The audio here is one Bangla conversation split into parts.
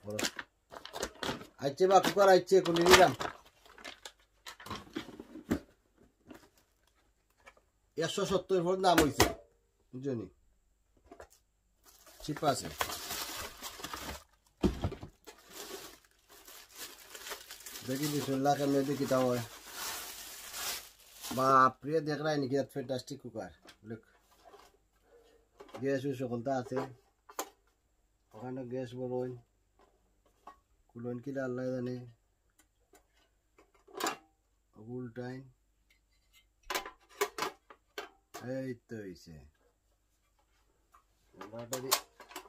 আইছে বা কুকার আইছে কোন নিলাম 170 ফোন দাম হইছে বুঝনি চিপ আছে देखिए बिस्मिल्लाह करने दे कितना हुआ है बाप रे देख रहा है नहीं कितना फैंटास्टिक कुकर लुक गैस उस আছে ওখানে গ্যাস বড়ই কুলন কি আল্লাহ জানে ফুল টাইম এই তো হইছে বাটারি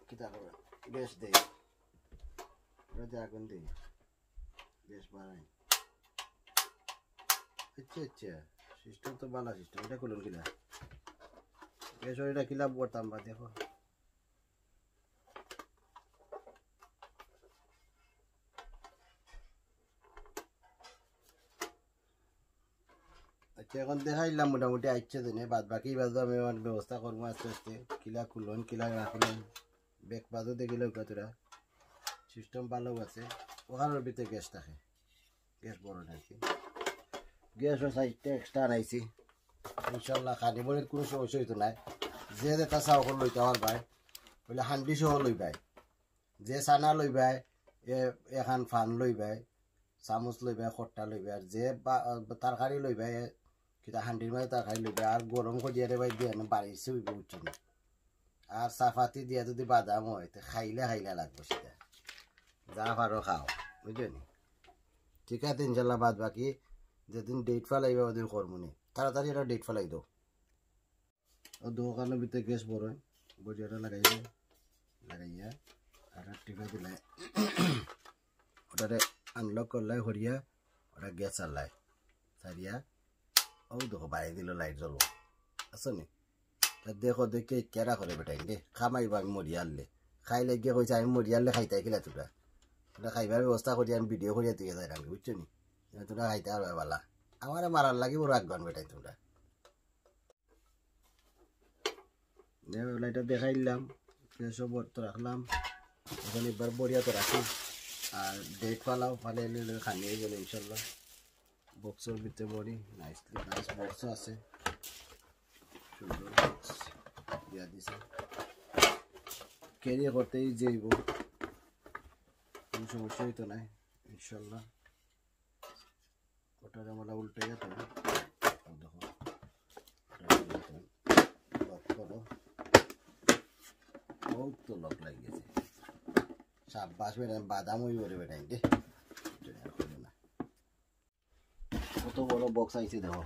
কিটা করে গ্যাস দেই এটা আগুন দেই গ্যাস বাড়াই আচ্ছা সিস্টেম তো ভালো সিস্টেম এটা কুলন কিলা গ্যাস ওইটা কিলা করতাম বা দেখো আচ্ছা এখন দেখাইলাম মোটামুটি আইছে দিনে বাদ বাকি বাজু আমি ব্যবস্থা করবো আস্তে আস্তে কিলা খুলন কিলা রাখলেন বেক বাজু দেখিলে তোরা সিস্টেম ভালো আছে ওখানের ভিতরে গ্যাস থাকে গ্যাস বড় নাকি গ্যাসও সাইডটা এক্সট্রা আনাইছি ইনশাল্লাহ খানি বলের কোনো সমস্যা হইতো নাই যে যেটা চাও ওখানে লইতে আমার ভাই বলে হান্ডি সহ লই ভাই যে চানা লই ভাই এখান ফান লই ভাই চামচ লই ভাই খট্টা লই ভাই আর যে তরকারি লই ভাই কিতা হান্ডির মাঝে তরকারি লই ভাই আর গরম করিয়া ভাই দিয়ে বাড়িছে হইব বুঝছো না আর চাপাতি দিয়া যদি বাদাম হয় তো খাইলে লাগবে সেটা যা পারো খাও বুঝছো নি ঠিক আছে ইনশাল্লাহ বাদ বাকি যেদিন ডেট ফেলাইবে ওদিন করবো নি তাড়াতাড়ি এটা ডেট ফেলাই দো ও দোকানের ভিতরে গ্যাস বড় বজিয়াটা লাগাইয়া আর টিপে দিলে ওটাতে আনলক করলে হরিয়া ওটা গ্যাস চালায় সারিয়া ও দেখো বাইরে দিল লাইট জ্বলবো আছো নি দেখো দেখে কেরা করে বেটাই দে খামাইবা আমি মরিয়া আনলে খাইলে গিয়ে কইছে আমি মরিয়া আনলে খাইতে গেলে তোরা তোরা খাইবার ব্যবস্থা করি আমি ভিডিও করিয়া দিয়ে যাই আমি বুঝছো নি তোরা খাইতে পারবে বালা আমার মারার লাগে বড় রাখবান বেটাই তোমরা লাইটটা দেখাইলাম সব তো রাখলাম ওখানে একবার বড়িয়া তো রাখি আর ডেট ফালাও ফালে খানিয়ে গেলে ইনশাল্লাহ বক্সের ভিতরে বড়ি নাইস বক্স আছে সুন্দর বক্স দিয়া দিছে ক্যারি করতেই যাইব কোনো সমস্যা হইতো নাই ইনশাল্লাহ ওটার আমরা উল্টে যেত দেখো করো বহুত তো লক লাগে গেছে সাব্বাস বেটাই বাদাম হই বলে বেটাই দে কত বড় বক্স আইছে দেখো